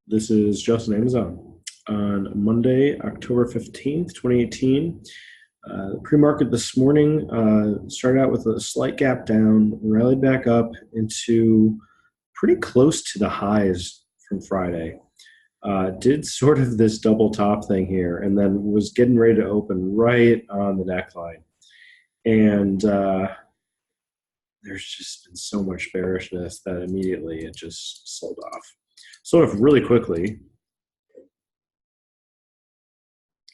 This is Justin Amazon on Monday, October 15th, 2018. Pre-market this morning started out with a slight gap down, rallied back up into pretty close to the highs from Friday. Did sort of this double top thing here and then was getting ready to open right on the neckline. And there's just been so much bearishness that immediately it just sold off. Sold off really quickly.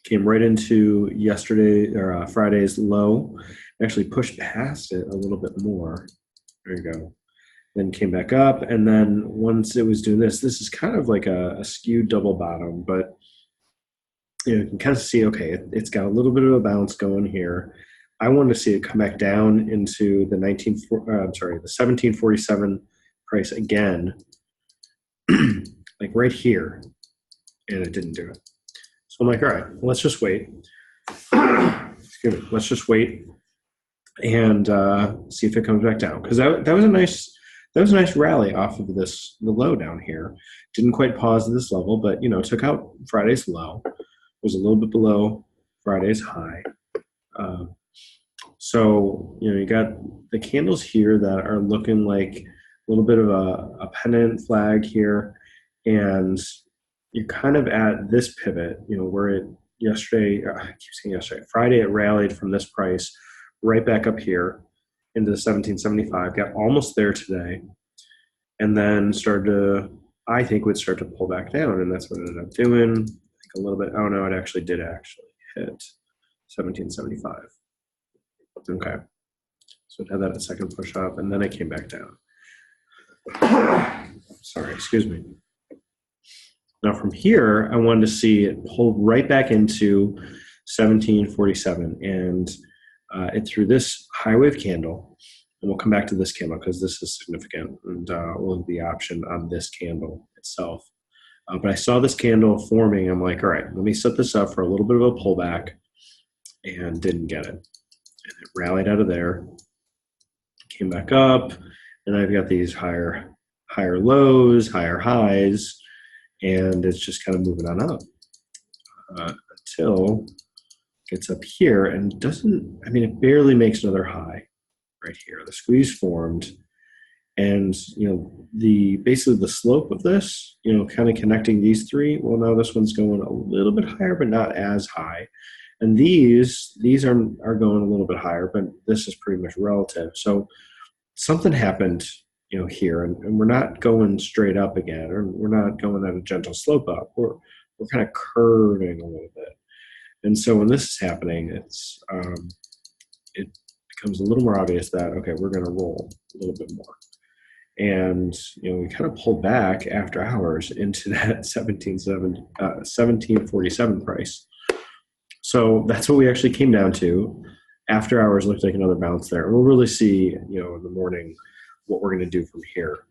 Came right into yesterday or Friday's low. Actually pushed past it a little bit more. There you go. Then came back up, and then once it was doing this is kind of like a skewed double bottom, but you can kind of see, okay, it's got a little bit of a bounce going here. I wanted to see it come back down into the 1747 price again, like right here, and it didn't do it. So I'm like, all right, let's just wait. Excuse me. Let's just wait and see if it comes back down, because that was a nice rally off of the low down here. Didn't quite pause at this level, but took out Friday's low. Was a little bit below Friday's high. So you got the candles here that are looking like a little bit of a pennant flag here, and you're kind of at this pivot, where it Friday it rallied from this price right back up here into the 1775, got almost there today, and then would start to pull back down, and that's what it ended up doing. I think a little bit, oh no, it actually did hit 1775. Okay. So it had that second push up, and then it came back down. Sorry, excuse me. Now from here, I wanted to see it pull right back into 1747, and it threw this high wave candle, and we'll come back to this candle because this is significant, and we'll have the option on this candle itself. But I saw this candle forming. I'm like, all right, let me set this up for a little bit of a pullback, and didn't get it. And it rallied out of there, came back up, and I've got these higher lows, higher highs, and it's just kind of moving on up until it gets up here and it barely makes another high right here. The squeeze formed, and basically the slope of this, kind of connecting these three. Well, now this one's going a little bit higher, but not as high. And these are going a little bit higher, but this is pretty much relative. So something happened, here, and we're not going straight up again, or we're not going at a gentle slope up. We're kind of curving a little bit. And so when this is happening, it becomes a little more obvious that, okay, we're going to roll a little bit more. And we kind of pulled back after hours into that 1747 price. So that's what we actually came down to. After hours looked like another bounce there. And we'll really see, in the morning, what we're going to do from here.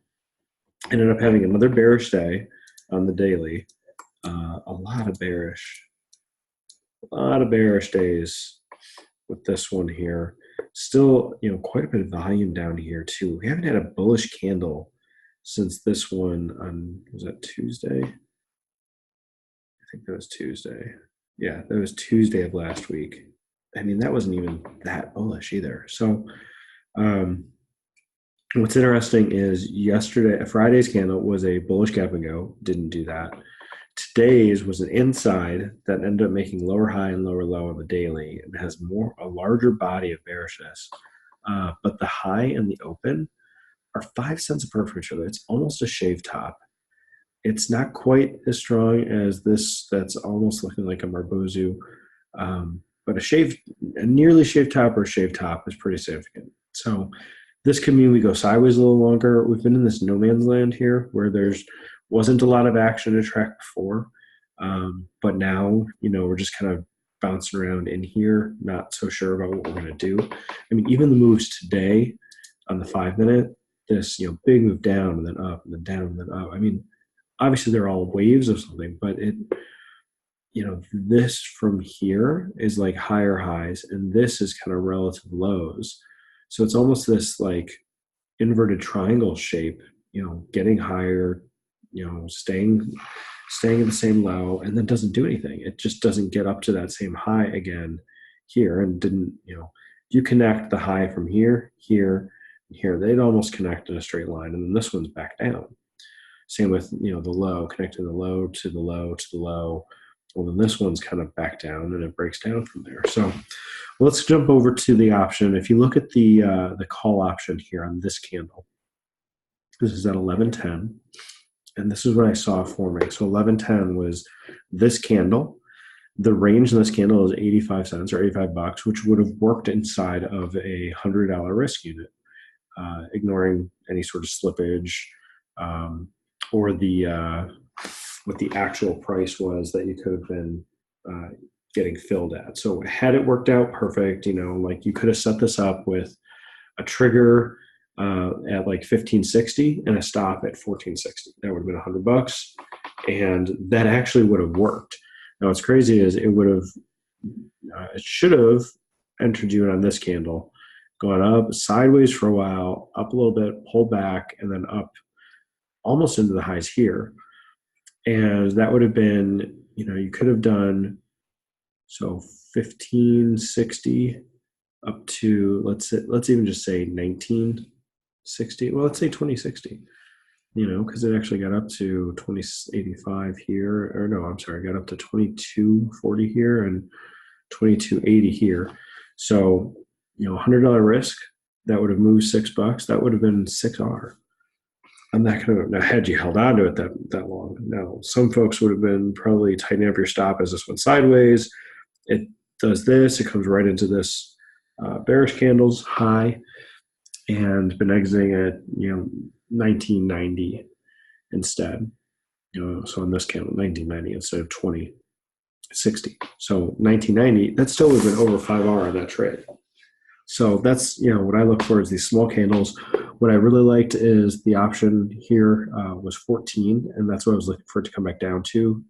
Ended up having another bearish day on the daily. A lot of bearish days with this one here. Still, quite a bit of volume down here too. We haven't had a bullish candle since this one on, was that Tuesday? I think that was Tuesday. Yeah, that was Tuesday of last week. That wasn't even that bullish either. So what's interesting is Friday's candle was a bullish gap and go, didn't do that. Today's was an inside that ended up making lower high and lower low on the daily, and has a larger body of bearishness. But the high and the open are 5 cents apart from each other. It's almost a shave top. It's not quite as strong as this. That's almost looking like a Marbozu. But a nearly shaved top or a shaved top is pretty significant. So this could mean we go sideways a little longer. We've been in this no man's land here where there's wasn't a lot of action to track before. But now, we're just kind of bouncing around in here, not so sure about what we're going to do. Even the moves today on the 5-minute, this, big move down and then up and then down and then up. Obviously they're all waves of something, but this from here is like higher highs, and this is kind of relative lows. So it's almost this like inverted triangle shape, getting higher, staying staying at the same low, and then doesn't do anything. It just doesn't get up to that same high again here, and didn't, you connect the high from here, here, and here. They'd almost connect in a straight line, and then this one's back down. Same with, the low, connecting the low to the low to the low. Well, then this one's kind of back down, and it breaks down from there. So let's jump over to the option. If you look at the call option here on this candle, this is at 11:10, and this is what I saw forming. So 11:10 was this candle. The range in this candle is 85 cents or $85, which would have worked inside of a $100 risk unit, ignoring any sort of slippage, or the what the actual price was that you could have been getting filled at. So had it worked out perfect, like you could have set this up with a trigger at like 1560 and a stop at 1460. That would have been $100, and that actually would have worked. Now what's crazy is it should have entered you in on this candle, going up sideways for a while, up a little bit, pulled back, and then up almost into the highs here. And that would have been, you could have done, so 1560 up to, let's even just say 1960. Well, let's say 2060, because it actually got up to 2085 here, or no, I'm sorry, got up to 2240 here and 2280 here. So, $100 risk, that would have moved $6. That would have been 6R. I'm not going to, now had you held on to it that long. Now, some folks would have been probably tightening up your stop as this went sideways. It does this, it comes right into this bearish candles high, and been exiting at, 1990 instead. So in this candle, 1990 instead of 2060. So 1990, that still would have been over 5R on that trade. So that's, what I look for is these small candles. What I really liked is the option here was 14, and that's what I was looking for it to come back down to.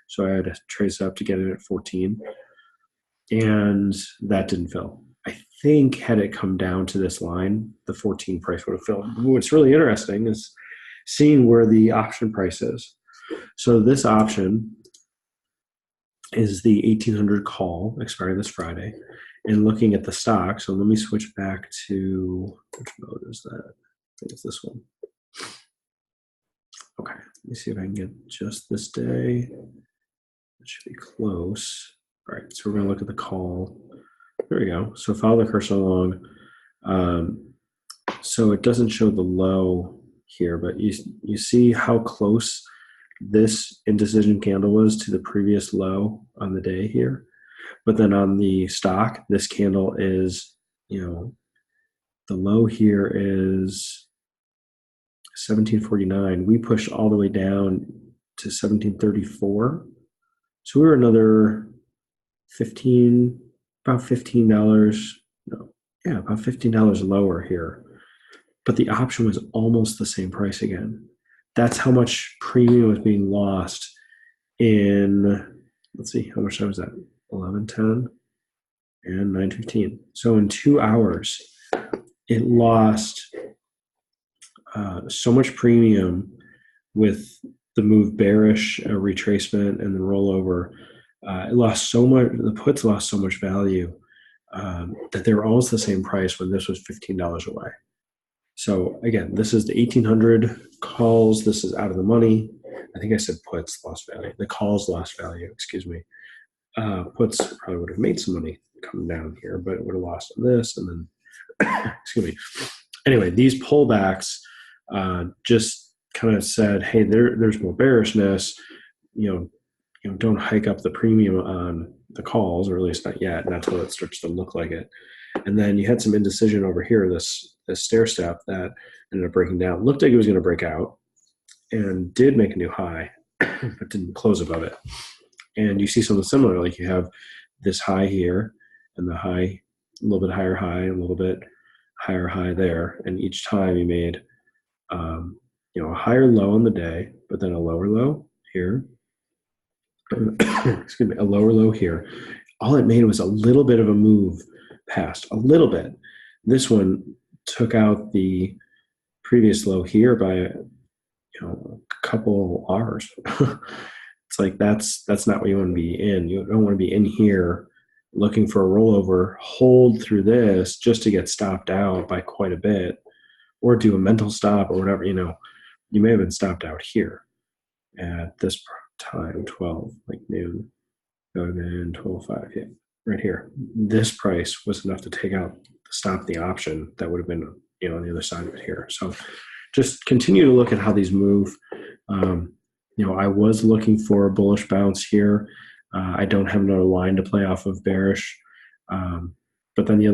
So I had to trace up to get it at 14, and that didn't fill. I think had it come down to this line, the 14 price would have filled. What's really interesting is seeing where the option price is. So this option is the 1800 call expiring this Friday, and looking at the stock. So let me switch back to, which mode is that? I think it's this one. Okay, let me see if I can get just this day. It should be close. All right, so we're going to look at the call. There we go. So follow the cursor along. So it doesn't show the low here, but you see how close this indecision candle was to the previous low on the day here. But then on the stock, this candle is, the low here is 1749. We pushed all the way down to 1734. So we were another about $15 lower here. But the option was almost the same price again. That's how much premium was being lost in, let's see, how much time was that? 11:10 and 9:15. So in 2 hours, it lost so much premium with the move bearish, retracement, and the rollover. It lost so much. The puts lost so much value that they were almost the same price when this was $15 away. So again, this is the 1800 calls. This is out of the money. I think I said puts lost value. The calls lost value. Excuse me. Puts probably would have made some money coming down here, but it would have lost on this, and then excuse me. Anyway, these pullbacks just kind of said, hey, there's more bearishness. Don't hike up the premium on the calls, or at least not yet, not until it starts to look like it. And then you had some indecision over here, this stair step that ended up breaking down. Looked like it was going to break out, and did make a new high, but didn't close above it. And you see something similar, like you have this high here, and the high, a little bit higher high, a little bit higher high there. And each time you made, a higher low on the day, but then a lower low here. Excuse me, a lower low here. All it made was a little bit of a move past, a little bit. This one took out the previous low here by a couple R's. It's like that's not what you want to be in. You don't want to be in here looking for a rollover, hold through this just to get stopped out by quite a bit, or do a mental stop or whatever. You may have been stopped out here at this time, 12, like noon. That would have been 12.5, yeah, right here. This price was enough to take out, stop the option that would have been, on the other side of it here. So just continue to look at how these move. I was looking for a bullish bounce here. I don't have another line to play off of bearish. But then the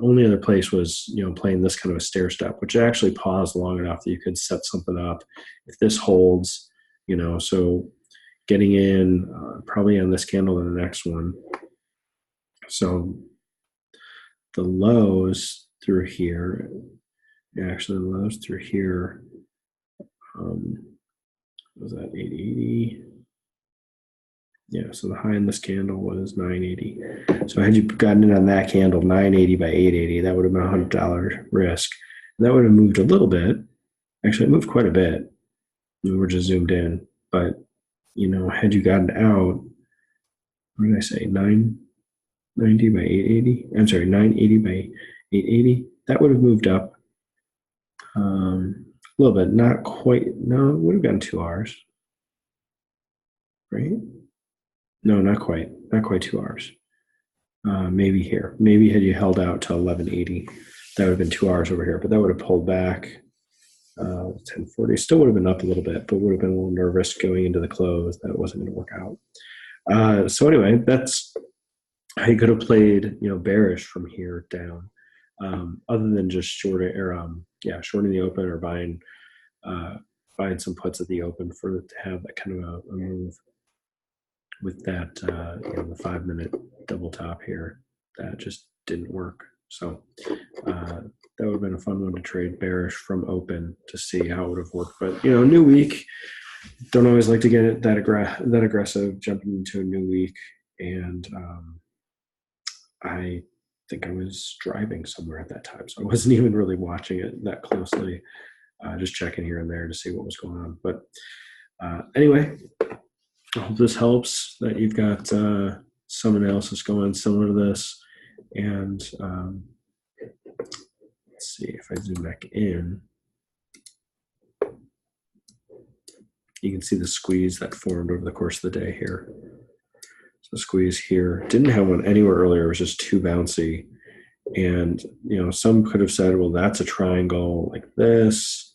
only other place was, playing this kind of a stair step, which actually paused long enough that you could set something up. If this holds, so getting in probably on this candle and the next one. So the lows through here, actually the lows through here, was that 880? Yeah, so the high in this candle was 980. So had you gotten in on that candle, 980 by 880, that would have been $100 risk. And that would have moved a little bit. Actually, it moved quite a bit. We were just zoomed in. But, had you gotten out, what did I say, 990 by 880? I'm sorry, 980 by 880. That would have moved up a little bit. Not quite. No, it would have gotten 2 hours. Right? No, not quite. Not quite 2 hours. Maybe here. Maybe had you held out to 1180, that would have been 2 hours over here. But that would have pulled back 1040. Still would have been up a little bit, but would have been a little nervous going into the close that it wasn't going to work out. So anyway, that's how you could have played, bearish from here down, other than just shorting the open or buying some puts at the open to have that kind of a move. With that, the 5-minute double top here, that just didn't work. So that would have been a fun one to trade bearish from open to see how it would have worked. But new week, don't always like to get it that aggressive jumping into a new week. And I think I was driving somewhere at that time, so I wasn't even really watching it that closely. Just checking here and there to see what was going on. But anyway. I hope this helps, that you've got some analysis going similar to this. And let's see if I zoom back in. You can see the squeeze that formed over the course of the day here. So squeeze here. Didn't have one anywhere earlier. It was just too bouncy. And, some could have said, well, that's a triangle like this.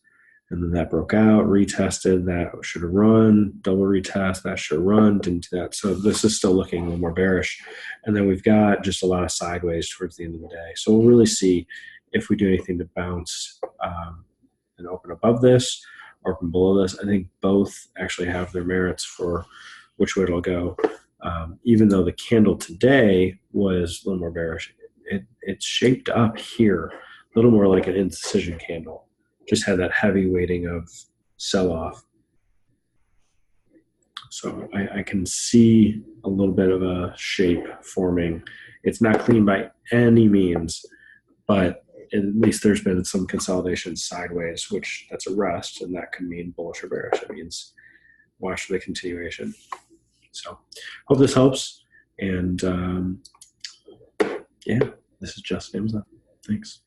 And then that broke out, retested, that should have run, double retest, that should have run, didn't do that. So this is still looking a little more bearish. And then we've got just a lot of sideways towards the end of the day. So we'll really see if we do anything to bounce and open above this or open below this. I think both actually have their merits for which way it'll go. Even though the candle today was a little more bearish, it's shaped up here, a little more like an indecision candle. Just had that heavy weighting of sell-off. So I can see a little bit of a shape forming. It's not clean by any means, but at least there's been some consolidation sideways, which that's a rest, and that could mean bullish or bearish. It means watch for the continuation. So hope this helps. And this is Justin AMZN. Thanks.